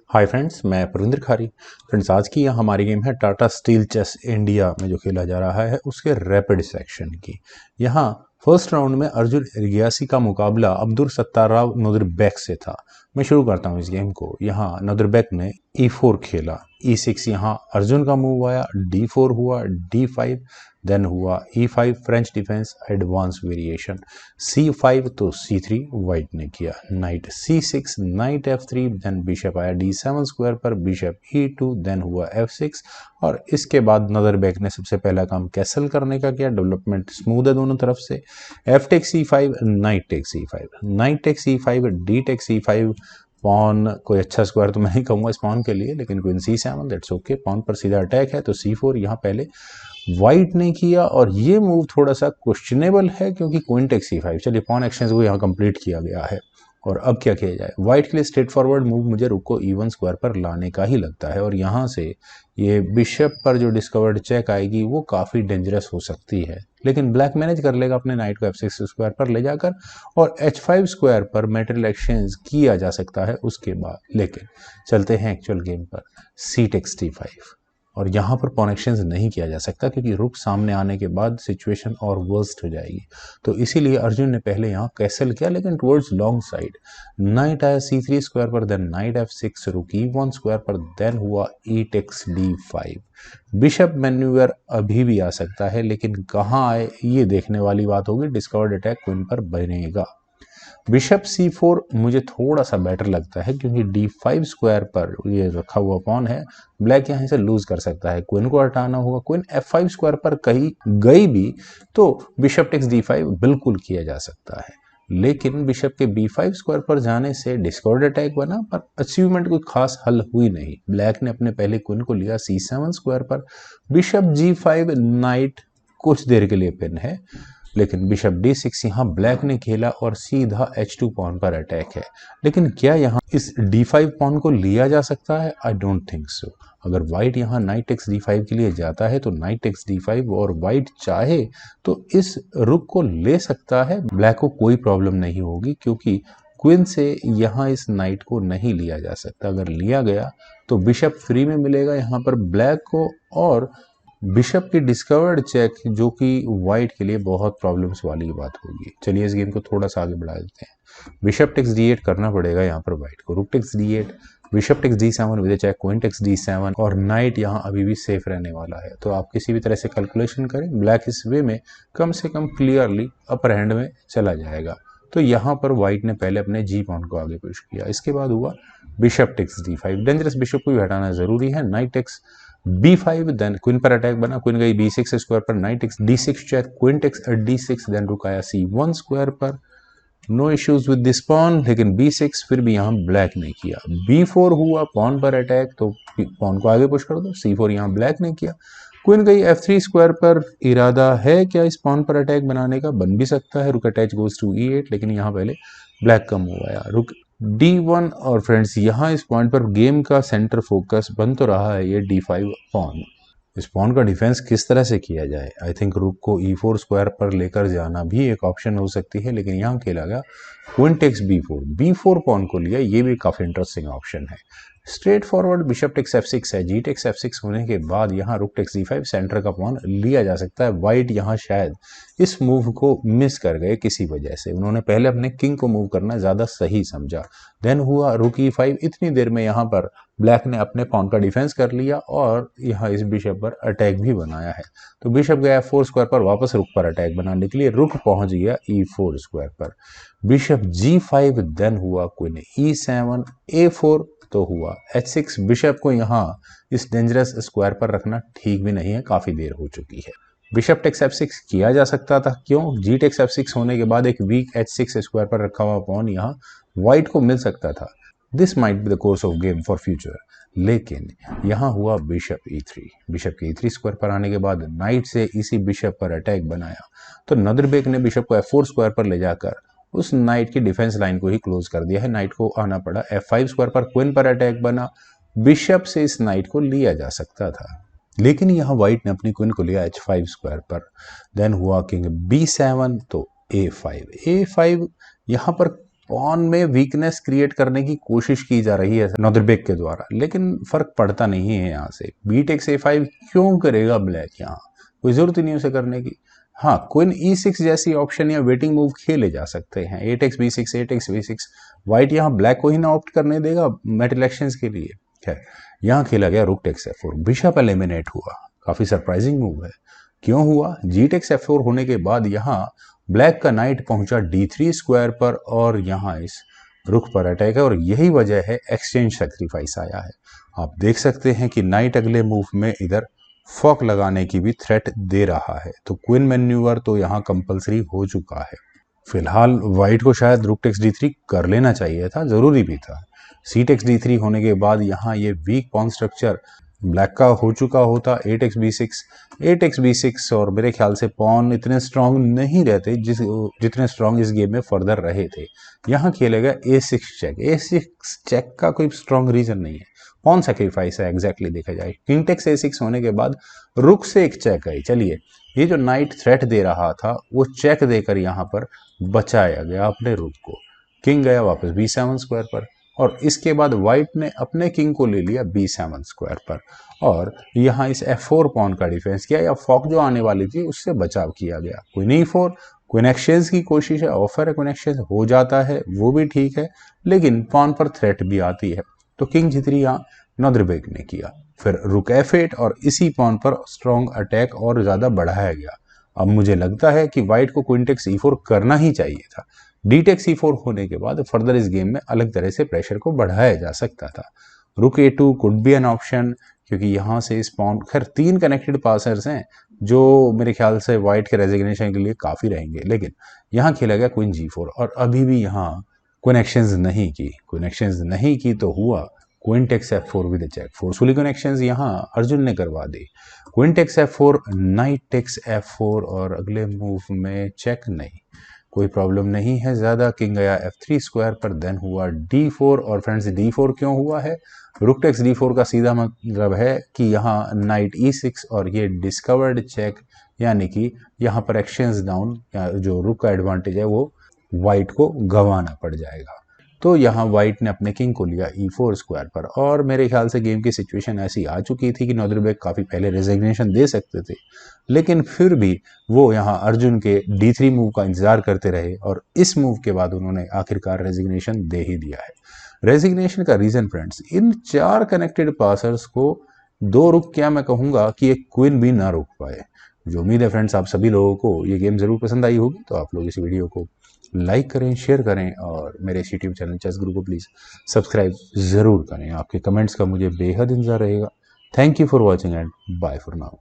Hi friends, मैं प्रविंद्र खारी। Friends, आज की यह हमारी गेम है टाटा स्टील चेस इंडिया में जो खेला जा रहा है उसके रैपिड सेक्शन की। यहाँ फर्स्ट राउंड में अर्जुन इरगियासी का मुकाबला अब्दुल सत्ताराव नदरबेक से था। मैं शुरू करता हूँ इस गेम को। यहाँ नदरबेक ने E4 खेला, E6 यहाँ अर्जुन का मूव आया, D4 हुआ, D5 देन हुआ E5 French defence advance variation, C5 तो C3 वाइट ने किया, night C6, night F3 then bishop आया D7 स्क्वायर पर, बिशप E2 देन हुआ F6 और इसके बाद नदरबेक ने सबसे पहला काम कैसल करने का किया। डेवलपमेंट स्मूथ है दोनों तरफ से। F take C5, knight take C5, knight take C5, D take C5, pawn कोई अच्छा स्क्वायर तो मैं नहीं कहूँगा इस पॉन के लिए, लेकिन queen C7 that's okay. Pawn पर सीधा अटैक है तो C4 यहाँ पहले वाइट ने किया और ये मूव थोड़ा सा क्वेश्चनेबल है क्योंकि क्वीन टेक C5। चलिए पॉन एक्सचेंज को यहाँ कंप्लीट किया गया है और अब क्या किया जाए। वाइट के लिए स्ट्रेट फॉरवर्ड मूव मुझे रुक को E1 स्क्वायर पर लाने का ही लगता है और यहाँ से ये बिशप पर जो डिस्कवर्ड चेक आएगी वो काफ़ी डेंजरस हो सकती है, लेकिन ब्लैक मैनेज कर लेगा अपने नाइट को F6 स्क्वायर पर ले जाकर और H5 स्क्वायर पर मेटेरियल एक्सचेंज किया जा सकता है उसके बाद। लेकिन चलते हैं एक्चुअल गेम पर। C टेक्स D5 और यहाँ पर पॉन एक्सचेंज नहीं किया जा सकता क्योंकि रुक सामने आने के बाद सिचुएशन और वर्स्ट हो जाएगी, तो इसीलिए अर्जुन ने पहले यहाँ कैसल किया लेकिन टुवर्ड्स लॉन्ग साइड। नाइट आया C3 स्क्वायर पर, देन नाइट F6, रुक E1 स्क्वायर पर, देन हुआ E takes D5। Bishop manoeuvre अभी भी आ सकता है लेकिन कहाँ आए ये देखने वाली बात होगी। डिस्कवर्ड अटैक क्वीन पर बनेगा। बिशप C4 मुझे थोड़ा सा बेटर लगता है क्योंकि D5 स्क्वायर पर ये रखा हुआ पॉन है, ब्लैक यहाँ से लूज कर सकता है। क्वीन को हटाना होगा, क्वीन F5 स्क्वायर पर कहीं गई भी तो बिशप टेक्स D5 बिल्कुल किया जा सकता है, लेकिन बिशप के B5 स्क्वायर पर जाने से डिस्कवर्ड अटैक बना पर अचीवमेंट कोई खास हल हुई नहीं। ब्लैक ने अपने पहले क्वीन को लिया C7 स्क्वायर पर, बिशप G5, नाइट कुछ देर के लिए पिन है, लेकिन बिशप D6 यहाँ ब्लैक ने खेला और सीधा H2 पॉन पर अटैक है। लेकिन क्या यहाँ इस D5 पॉन को लिया जा सकता है? I don't think so. अगर वाइट यहाँ नाइट टेक्स D5 के लिए जाता है तो नाइट टेक्स D5 और वाइट चाहे तो इस रुक को ले सकता है, ब्लैक को कोई प्रॉब्लम नहीं होगी क्योंकि क्वीन से यहाँ इस नाइट को नहीं लिया जा सकता। अगर लिया गया तो बिशप फ्री में मिलेगा यहाँ पर ब्लैक को और बिशप की डिस्कवर्ड चेक जो कि वाइट के लिए बहुत प्रॉब्लम्स वाली बात होगी। चलिए इस गेम को थोड़ा सा आगे बढ़ा देते हैं। बिशप टेक्स D8 करना पड़ेगा यहाँ पर वाइट को, rook takes D8, bishop takes D7 with check, queen takes D7 और नाइट यहाँ अभी भी सेफ रहने वाला है। तो आप किसी भी तरह से कैलकुलेशन करें, ब्लैक इस वे में कम से कम क्लियरली अपर हैंड में चला जाएगा। तो यहाँ पर व्हाइट ने पहले अपने जी पॉन को आगे पुश किया। इसके बाद हुआ bishop takes D5, dangerous bishop को भी हटाना जरूरी है। Knight takes B5 then queen पर अटैक बना, क्वीन गई B6 स्क्वायर पर, knight takes D6 check, queen takes D6 then rook आया C1 स्क्वायर पर। No issues with this pawn, लेकिन B6 फिर भी यहाँ ब्लैक ने किया। B4 हुआ पॉन पर अटैक तो पॉन को आगे पुश कर दो। C4 यहाँ ब्लैक ने किया, क्वीन गई F3 स्क्वायर पर। इरादा है क्या इस पॉन पर अटैक बनाने का? बन भी सकता है। रुक अटैच गोज टू E8, लेकिन यहाँ पहले ब्लैक का मूव आया, रुक D1 और फ्रेंड्स यहाँ इस पॉइंट पर गेम का सेंटर फोकस बन तो रहा है ये D5 पॉन। इस पॉन का डिफेंस किस तरह से किया जाए? आई थिंक रुक को E4 स्क्वायर पर लेकर जाना भी एक ऑप्शन हो सकती है, लेकिन यहाँ खेला गया queen takes B4, B4 pawn को लिया, ये भी काफी इंटरेस्टिंग ऑप्शन है। Straightforward bishop takes F6 है, जी टेक्स F6 होने के बाद यहाँ रुक टेक्स D5 सेंटर का पॉन लिया जा सकता है। वाइट यहाँ शायद इस मूव को मिस कर गए किसी वजह से, उन्होंने पहले अपने किंग को मूव करना ज्यादा सही समझा। देन हुआ रुक E5, इतनी देर में यहाँ पर ब्लैक ने अपने पॉन का डिफेंस कर लिया और यहाँ इस बिशप पर अटैक भी बनाया है। तो बिशप गया F4 स्क्वायर पर, वापस रुक पर अटैक बनाने के लिए रुक पहुंच गया E4 स्क्वायर पर। बिशप G5 देन हुआ क्वीन E7, A4 तो हुआ H6। बिशप को यहाँ इस डेंजरस स्क्वायर पर रखना ठीक भी नहीं है, काफी देर हो चुकी है। बिशप टेक्स F6 किया जा सकता था, क्यों? जी टेक्स F6 होने के बाद एक वीक H6 स्क्वायर पर रखा हुआ पॉन यहाँ व्हाइट को मिल सकता था। This might be the course of game for future, लेकिन यहाँ हुआ बिशप E3। बिशप के E3 स्क्वायर पर आने के बाद नाइट से इसी बिशप पर अटैक बनाया, तो नदरबेक ने बिशप को F4 स्क्वायर पर ले जाकर उस नाइट की डिफेंस लाइन को ही क्लोज कर दिया है। नाइट को आना पड़ा F5 स्क्वायर पर, क्वीन पर अटैक बना, बिशप से इस नाइट को लिया जा सकता था, लेकिन यहाँ व्हाइट ने अपनी क्वीन को लिया H5 स्क्वायर पर। देन हुआ किंग B7 तो A5 यहाँ पर पॉन में वीकनेस क्रिएट करने की कोशिश की जा रही है नॉर्दरबेक के द्वारा, लेकिन फर्क पड़ता नहीं है यहाँ से। बी टेक्स A5 क्यों करेगा ब्लैक, यहाँ कोई जरूरत ही नहीं उसे करने की। हाँ, क्वीन E6 जैसी ऑप्शन या वेटिंग मूव खेले जा सकते हैं, ए टेक्स B6, ए टेक्स B6। व्हाइट यहाँ ब्लैक को ही ना ऑप्ट करने देगा मेट इलेक्शंस के लिए। खैर, यहाँ खेला गया rook takes F4, bishop eliminate हुआ। काफी सरप्राइजिंग मूव है। क्यों हुआ? जी टेक्स F4 होने के बाद यहाँ ब्लैक का नाइट पहुंचा D3 स्क्वायर पर और यहाँ इस रुख पर अटैक है, और यही वजह है एक्सचेंज सैक्रिफाइस आया है। आप देख सकते हैं कि नाइट अगले मूव में इधर फॉक लगाने की भी थ्रेट दे रहा है, तो क्वीन मैन्यूवर तो यहाँ कंपलसरी हो चुका है। फिलहाल व्हाइट को शायद रुक टेक्स D3 कर लेना चाहिए था, जरूरी भी था। सी टेक्स D3 होने के बाद यहाँ ये वीक पॉन स्ट्रक्चर ब्लैक का हो चुका होता। ए टेक्स B6, और मेरे ख्याल से पॉन इतने स्ट्रांग नहीं रहते जितने स्ट्रांग इस गेम में फर्दर रहे थे। यहाँ खेलेगा A6 चेक। A6 चेक का कोई स्ट्रांग रीजन नहीं है, पॉन सेक्रीफाइस है एग्जैक्टली देखा जाए। किंग टेक्स A6 होने के बाद रुक से एक चेक है। चलिए, ये जो नाइट थ्रेट दे रहा था वो चेक देकर यहाँ पर बचाया गया अपने रुक को। किंग गया वापस B7 स्क्वायर पर, और इसके बाद व्हाइट ने अपने किंग को ले लिया B7 स्क्वायर पर, और यहाँ इस F4 पॉन का डिफेंस किया, या फॉक जो आने वाली थी उससे बचाव किया गया। क्वीन E4, क्वीन एक्सचेंज की कोशिश है, ऑफर है, क्वीन एक्सचेंज हो जाता है, वो भी ठीक है, लेकिन पॉन पर थ्रेट भी आती है, तो किंग G3 यहाँ नॉर्दरबेक ने किया। फिर रुक F8 और इसी पॉन पर स्ट्रॉन्ग अटैक और ज्यादा बढ़ाया गया। अब मुझे लगता है कि व्हाइट को क्वीन टेक्स E4 करना ही चाहिए था। डी टेक्स E4 होने के बाद फर्दर इस गेम में अलग तरह से प्रेशर को बढ़ाया जा सकता था। रुक A2 could be an option, क्योंकि यहाँ से इस पॉन, खैर 3 कनेक्टेड पासर्स हैं जो मेरे ख्याल से व्हाइट के रेजिग्नेशन के लिए काफी रहेंगे, लेकिन यहाँ खेला गया क्वीन G4, और अभी भी यहाँ कनेक्शंस नहीं की तो हुआ queen takes F4 with check. Forcefully connections यहाँ अर्जुन ने करवा दी। Queen takes F4, knight takes F4, और अगले मूव में चेक नहीं, कोई प्रॉब्लम नहीं है ज्यादा। किंग गया F3 स्क्वायर पर, देन हुआ D4, और फ्रेंड्स D4 क्यों हुआ है? रुक टेक्स D4 का सीधा मतलब है कि यहाँ नाइट E6 और ये डिस्कवर्ड चेक, यानी कि यहाँ पर एक्सचेंज डाउन, या जो रुक का एडवांटेज है वो व्हाइट को गंवाना पड़ जाएगा। तो यहाँ व्हाइट ने अपने किंग को लिया E4 स्क्वायर पर, और मेरे ख्याल से गेम की सिचुएशन ऐसी आ चुकी थी कि नॉर्दरबेक काफी पहले रेजिग्नेशन दे सकते थे, लेकिन फिर भी वो यहाँ अर्जुन के D3 मूव का इंतजार करते रहे, और इस मूव के बाद उन्होंने आखिरकार रेजिग्नेशन दे ही दिया है। रेजिग्नेशन का रीजन फ्रेंड्स, इन 4 कनेक्टेड पासर्स को 2 रुक, क्या मैं कहूंगा कि एक क्वीन भी ना रुक पाए। जो उम्मीद है फ्रेंड्स आप सभी लोगों को ये गेम जरूर पसंद आई होगी, तो आप लोग इस वीडियो को लाइक करें, शेयर करें, और मेरे इस यूट्यूब चैनल चेस गुरु को प्लीज़ सब्सक्राइब ज़रूर करें। आपके कमेंट्स का मुझे बेहद इंतजार रहेगा। Thank you for watching and bye for now.